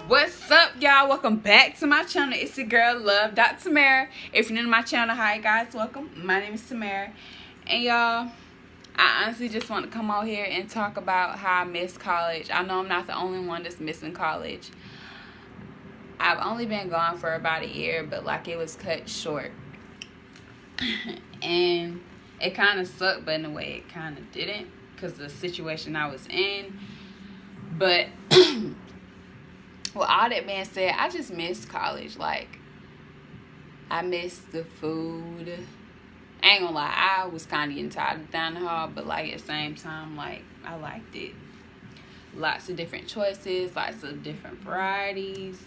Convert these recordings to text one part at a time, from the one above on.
What's up, y'all? Welcome back to my channel. It's your girl Love Tamara. If you're new to my channel, hi guys, welcome. My name is Tamara, and y'all, I honestly just want to come out here and talk about how I miss college. I know I'm not the only one that's missing college. I've only been gone for about a year, but like it was cut short, and it kind of sucked, but in a way it kind of didn't, because of the situation I was in. But with all that being said, I just miss college. Like, I miss the food. I ain't gonna lie, I was kind of getting tired of down the hall, but like at the same time, like, I liked it. Lots of different choices, lots of different varieties.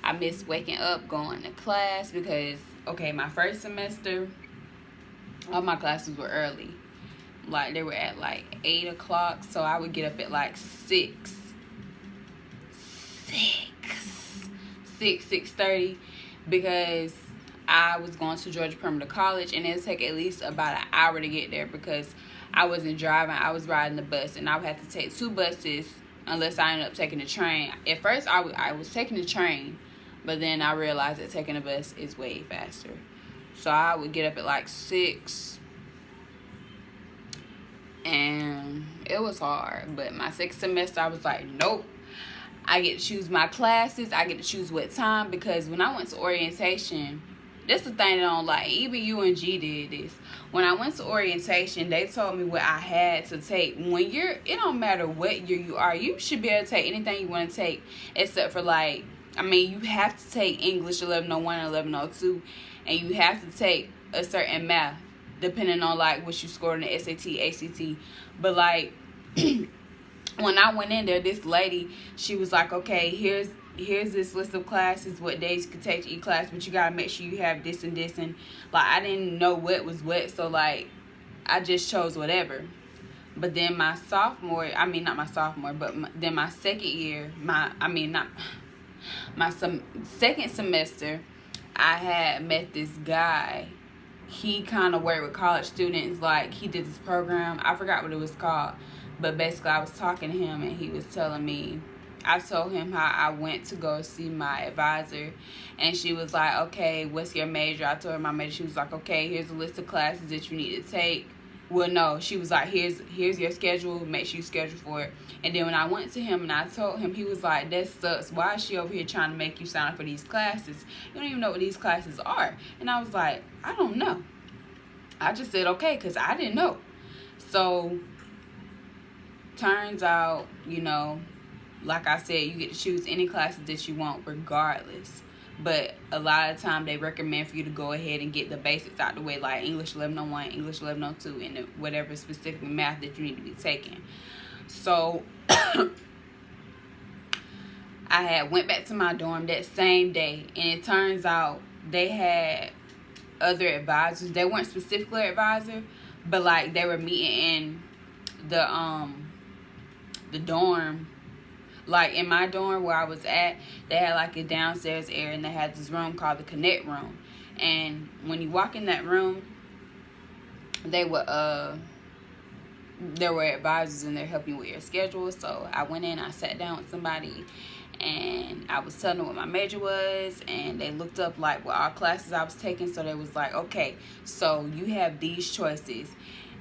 I miss waking up, going to class, because, okay, my first semester, all my classes were early. Like, they were at like 8 o'clock, so I would get up at like 6:30, because I was going to Georgia Perimeter College, and it'd take at least about an hour to get there, because I wasn't driving, I was riding the bus, and I would have to take 2 buses unless I ended up taking the train. At first I was taking the train, but then I realized that taking the bus is way faster. So I would get up at like 6, and it was hard. But my 6th semester, I was like, nope. I get to choose my classes. I get to choose what time, because when I went to orientation, this is the thing that I don't like. Even UNG did this. When I went to orientation, they told me what I had to take. It don't matter what year you are, you should be able to take anything you want to take, except for like, you have to take English 1101 and 1102, and you have to take a certain math, depending on like what you scored in the SAT, ACT. But like, when I went in there, this lady, she was like, okay, here's this list of classes, what days you could take each class, but you gotta make sure you have this and this. And like, I didn't know what was what, so like, I just chose whatever. But then my second year, second semester, I had met this guy. He kind of worked with college students. Like, he did this program, I forgot what it was called, but basically I was talking to him, and he was telling me, I told him how I went to go see my advisor, and she was like, okay, what's your major? I told her my major. She was like, okay, here's a list of classes that you need to take. Well, no, she was like, here's your schedule, make sure you schedule for it. And then when I went to him and I told him, he was like, that sucks. Why is she over here trying to make you sign up for these classes? You don't even know what these classes are. And I was like, I don't know. I just said okay, because I didn't know. So turns out, like I said, you get to choose any classes that you want regardless. But a lot of the time they recommend for you to go ahead and get the basics out the way, like English 1101, English 1102, and whatever specific math that you need to be taking. So I had went back to my dorm that same day, and it turns out they had other advisors. They weren't specifically advisor, but like they were meeting in the dorm. Like in my dorm where I was at, they had like a downstairs area, and they had this room called the Connect Room. And when you walk in that room, there were advisors in there helping you with your schedule. So I went in, I sat down with somebody, and I was telling them what my major was, and they looked up like what all classes I was taking. So they was like, okay, so you have these choices.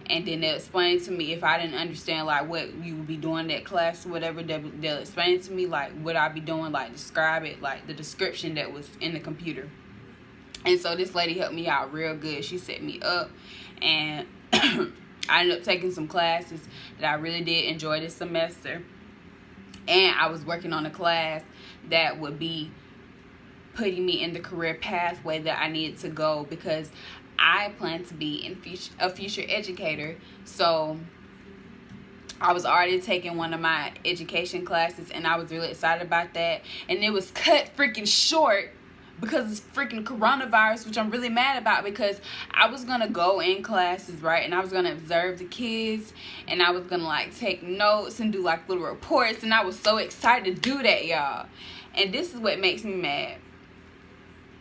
And then they'll explain to me if I didn't understand like what you would be doing in that class or whatever. They'll explain to me like what I'd be doing, like describe it, like the description that was in the computer. And so this lady helped me out real good. She set me up, and I ended up taking some classes that I really did enjoy this semester. And I was working on a class that would be putting me in the career pathway that I needed to go, because I plan to be a future educator. So I was already taking one of my education classes, and I was really excited about that. And it was cut freaking short because it's freaking coronavirus, which I'm really mad about, because I was going to go in classes, right? And I was going to observe the kids, and I was going to like take notes and do like little reports. And I was so excited to do that, y'all. And this is what makes me mad.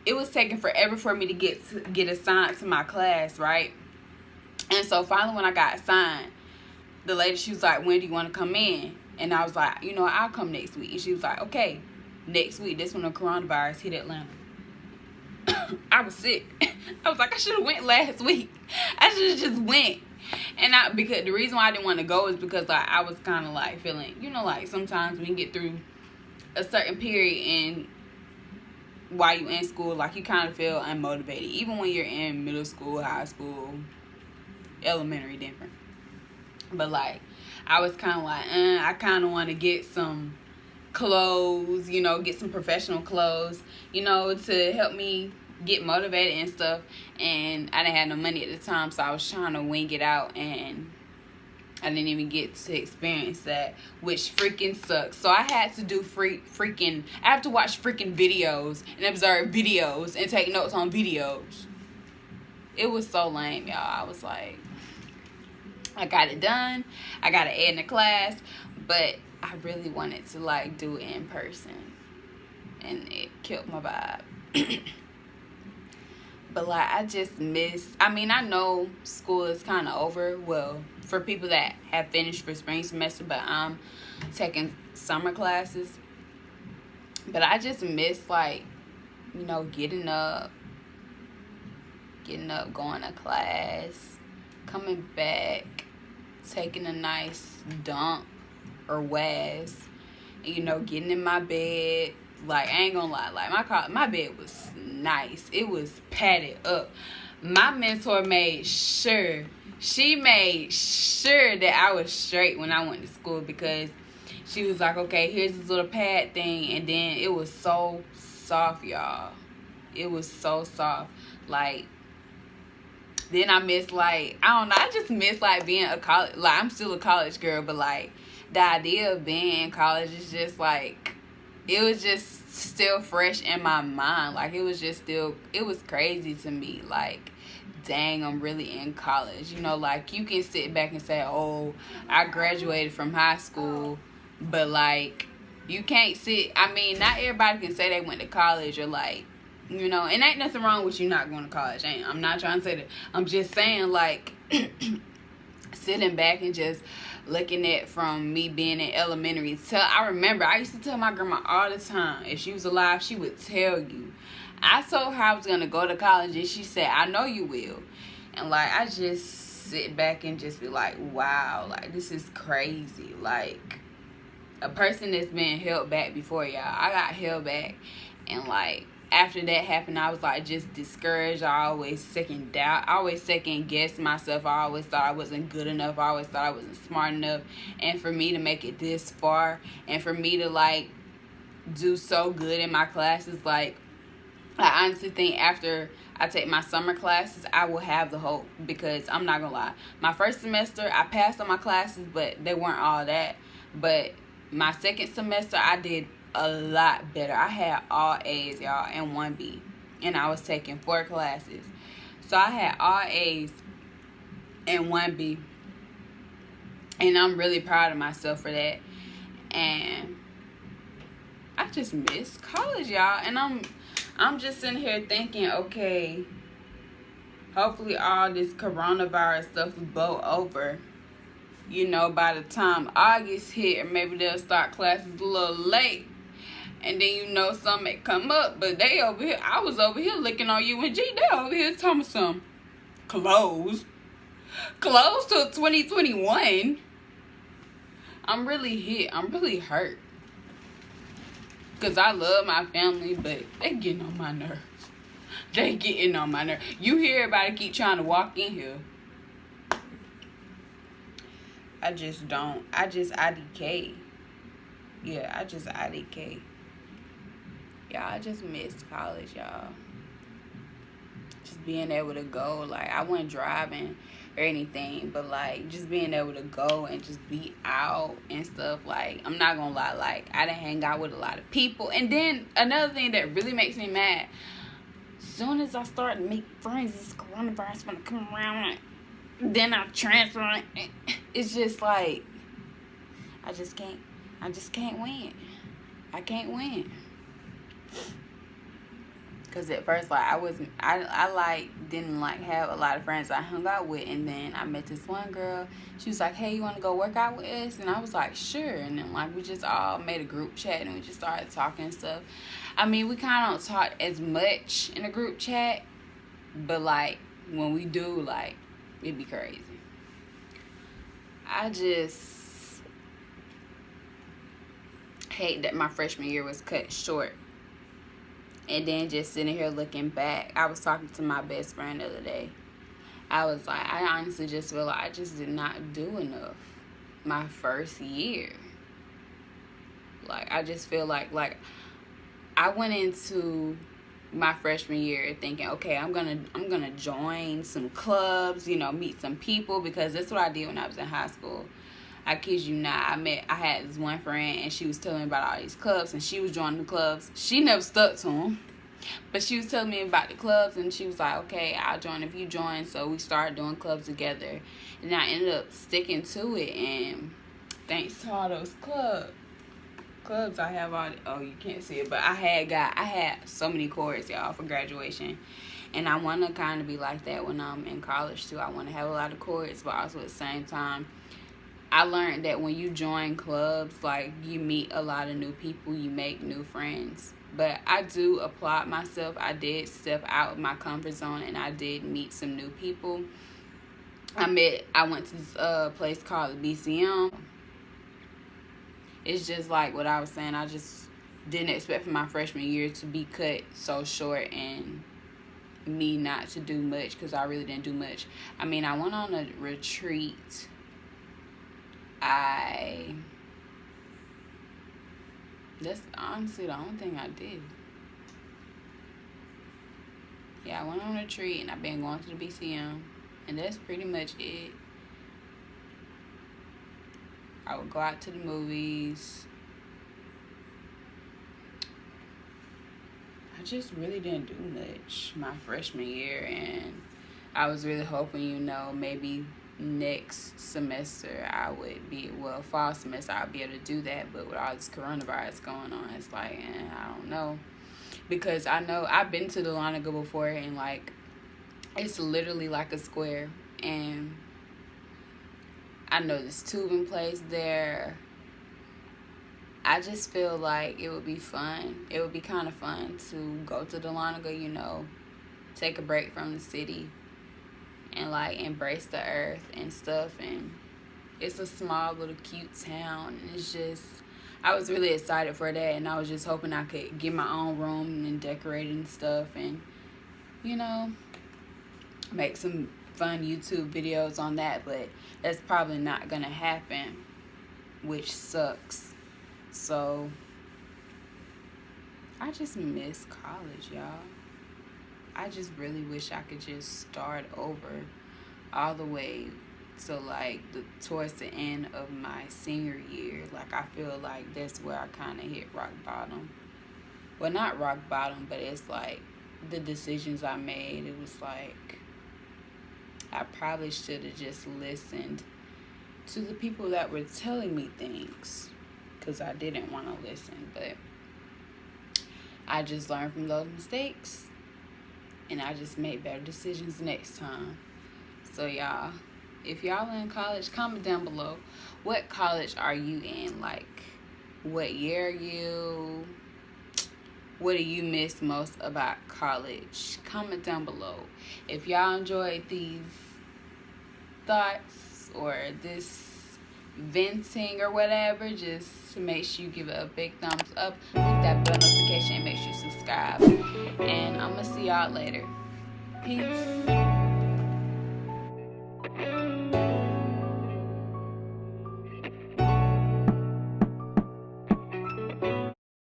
It was taking forever for me to get assigned to my class, right? And so finally when I got assigned, the lady, she was like, when do you want to come in? And I was like, I'll come next week. And she was like, okay. next week, this when the coronavirus hit Atlanta. I was sick. I was like, I should have went last week. I should have just went. And because the reason why I didn't want to go is because like I was kind of like feeling, you know, like sometimes when you get through a certain period and while you in school, like you kind of feel unmotivated. Even when you're in middle school, high school, elementary, different. But like I was kind of like, I kind of want to get some clothes, you know, get some professional clothes, you know, to help me get motivated and stuff. And I didn't have no money at the time, so I was trying to wing it out, and I didn't even get to experience that, which freaking sucks. So I had to do I have to watch freaking videos and observe videos and take notes on videos. It was so lame, y'all. I was like, I got it done. I got an A in the class, but I really wanted to like do it in person, and it killed my vibe. But like I just miss, I mean, I know school is kind of over, well, for people that have finished for spring semester, but I'm taking summer classes. But I just miss like, you know, getting up, going to class, coming back, taking a nice dump or waz, and, you know, getting in my bed. Like, I ain't gonna lie, like my bed was nice. It was padded up. My mentor made sure that I was straight when I went to school, because she was like, okay, here's this little pad thing. And then it was so soft, y'all. It was so soft. Like, then I miss, like, I don't know, I just miss like being a college, like I'm still a college girl, but like the idea of being in college is just like, it was just still fresh in my mind. Like, it was crazy to me. Like, dang, I'm really in college. You know, like, you can sit back and say, oh, I graduated from high school. But, like, you can't I mean, not everybody can say they went to college, or, like, you know, and ain't nothing wrong with you not going to college. I'm not trying to say that. I'm just saying, like, sitting back and just looking at from me being in elementary. I remember I used to tell my grandma all the time, if she was alive, she would tell you. I told her I was going to go to college, and she said, I know you will. And like, I just sit back and just be like, wow, like, this is crazy. Like, a person that's been held back before, y'all. I got held back, and like, after that happened, I was like just discouraged. I always second guess myself. I always thought I wasn't good enough. I always thought I wasn't smart enough. And for me to make it this far, and for me to like do so good in my classes, like, I honestly think after I take my summer classes, I will have the hope, because I'm not gonna lie, my first semester I passed on my classes, but they weren't all that. But my second semester I did a lot better. I had all A's, y'all, and 1B, and I was taking 4 classes. So I had all A's and 1B, and I'm really proud of myself for that. And I just miss college, y'all. And I'm just sitting here thinking, okay, hopefully all this coronavirus stuff will blow over. You know, by the time August hit, or maybe they'll start classes a little late. And then, you know, some may come up, but they over here, I was over here looking on UNG, they over here telling me some closed till 2021. I'm really hurt. Because I love my family, but they getting on my nerves. You hear everybody keep trying to walk in here. I IDK. Yeah, I just IDK. Y'all, I just missed college, y'all. Just being able to go. Like, I wasn't driving or anything, but, like, just being able to go and just be out and stuff. Like, I'm not gonna lie. Like, I didn't hang out with a lot of people. And then, another thing that really makes me mad, as soon as I start to make friends, this coronavirus gonna come around, then I transfer. It's just like, I just can't win. I can't win. Cause at first, like, I like didn't like have a lot of friends I hung out with, and then I met this one girl. She was like, "Hey, you want to go work out with us?" And I was like, "Sure." And then like we just all made a group chat and we just started talking and stuff. I mean, we kind of don't talk as much in a group chat, but like when we do, like, it'd be crazy. I just hate that my freshman year was cut short. And then just sitting here looking back, I was talking to my best friend the other day. I was like, I honestly just feel like I just did not do enough my first year. Like, I just feel like I went into my freshman year thinking, okay, I'm gonna join some clubs, you know, meet some people, because that's what I did when I was in high school. I kid you not. I had this one friend, and she was telling me about all these clubs, and she was joining the clubs. She never stuck to them, but she was telling me about the clubs, and she was like, okay, I'll join if you join. So we started doing clubs together, and I ended up sticking to it, and thanks to all those clubs I have all, oh, you can't see it, but I had so many cords, y'all, for graduation. And I want to kind of be like that when I'm in college, too. I want to have a lot of cords, but also at the same time, I learned that when you join clubs, like, you meet a lot of new people, you make new friends. But I do applaud myself. I did step out of my comfort zone, and I did meet some new people. I went to this place called the BCM. It's just like what I was saying. I just didn't expect for my freshman year to be cut so short and me not to do much, because I really didn't do much. I mean, I went on a retreat. That's honestly the only thing I did. Yeah, I went on a retreat, and I've been going to the BCM, and that's pretty much it. I would go out to the movies. I just really didn't do much my freshman year, and I was really hoping, you know, maybe next semester I would be, well, fall semester I'll be able to do that, but with all this coronavirus going on, it's like, I don't know, because I know I've been to the Dahlonega before, and like, it's literally like a square, and I know this tubing place there. I just feel like it would be fun. It would be kind of fun to go to Dahlonega, you know, take a break from the city, and like embrace the earth and stuff. And it's a small little cute town, and it's just, I was really excited for that, and I was just hoping I could get my own room and decorate and stuff, and, you know, make some fun YouTube videos on that. But that's probably not gonna happen, which sucks. So I just miss college, y'all. I just really wish I could just start over all the way to like towards the end of my senior year. Like, I feel like that's where I kind of hit rock bottom. Well, not rock bottom, but it's like the decisions I made. It was like I probably should have just listened to the people that were telling me things, because I didn't want to listen. But I just learned from those mistakes, and I just made better decisions next time. So y'all, if y'all are in college, comment down below, what college are you in? Like, what year are you? What do you miss most about college? Comment down below. If y'all enjoyed these thoughts or this venting or whatever, just make sure you give it a big thumbs up, click that bell notification, and make sure you subscribe. And I'm gonna see y'all later. Peace.